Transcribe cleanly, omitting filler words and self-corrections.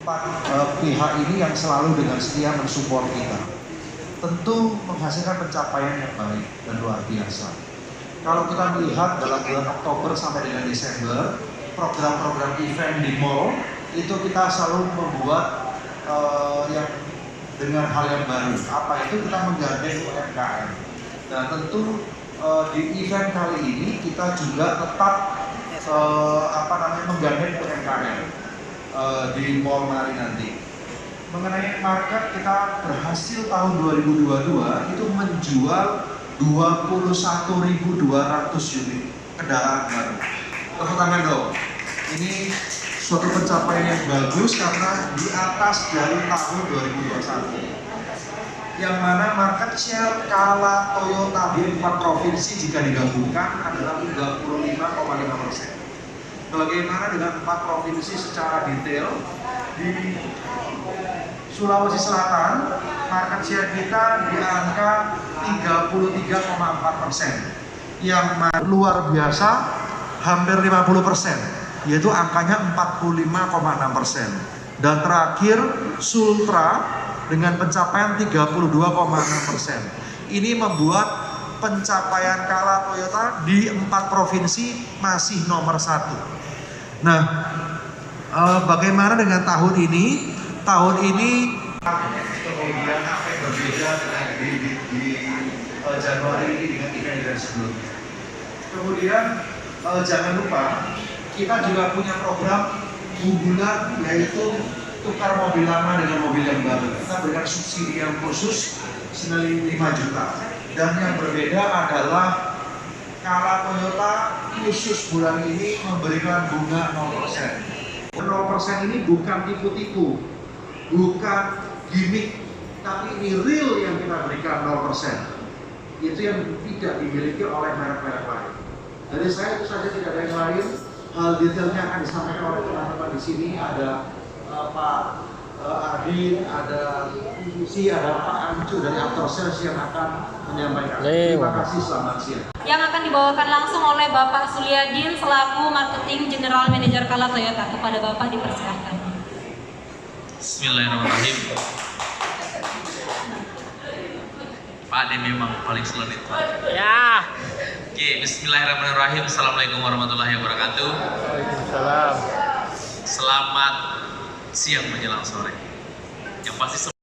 Pihak ini yang selalu dengan setia mensupport kita, tentu menghasilkan pencapaian yang baik dan luar biasa. Kalau kita melihat dalam bulan Oktober sampai dengan Desember, program-program event di mall itu kita selalu membuat yang dengan hal yang baru. Apa itu? Kita menggandeng UMKM. Dan tentu di event kali ini kita juga tetap menggandeng UMKM di Mall Mari nanti. Mengenai market, kita berhasil tahun 2022 itu menjual 21.200 unit kendaraan baru. Tepuk tangan dong. Ini suatu pencapaian yang bagus karena di atas dari tahun 2021. Yang mana market share Kala Toyota di 4 provinsi jika digabungkan adalah 35,5%. Bagaimana dengan 4 provinsi secara detail? Di Sulawesi Selatan, market share kita di angka 33,4%. Yang luar biasa, hampir 50%, yaitu angkanya 45,6%. Dan terakhir, Sultra dengan pencapaian 32,6%. Ini membuat pencapaian Kala Toyota di 4 provinsi masih nomor 1. Nah, bagaimana dengan tahun ini? Tahun ini kemudian apa yang berbeda dengan di Januari ini dengan event sebelumnya. Kemudian jangan lupa kita juga punya program unggulan, yaitu tukar mobil lama dengan mobil yang baru. Kita berikan subsidi yang khusus senilai 5 juta. Dan yang berbeda adalah Kala Toyota khusus bulan ini memberikan bunga 0%. 0% ini bukan tipu-tipu, bukan gimmick, tapi ini real yang kita berikan 0%. Itu yang tidak dimiliki oleh merek-merek lain. Dari saya itu saja, tidak ada yang lain. Detailnya akan disampaikan oleh teman-teman di sini. Ada Pak Adi, ada si, ada Pak Ancu dari After Sales yang akan menyampaikan. Terima kasih, selamat siang. Yang akan dibawakan langsung oleh Bapak Suliadin selaku Marketing General Manager Kala Toyota. Kepada Bapak dipersilahkan. Bismillahirrahmanirrahim. Pak Ade memang paling sulit. Ya. Oke, Bismillahirrahmanirrahim. Assalamualaikum warahmatullahi wabarakatuh. Waalaikumsalam. Selamat siang menjelang sore. Yang pasti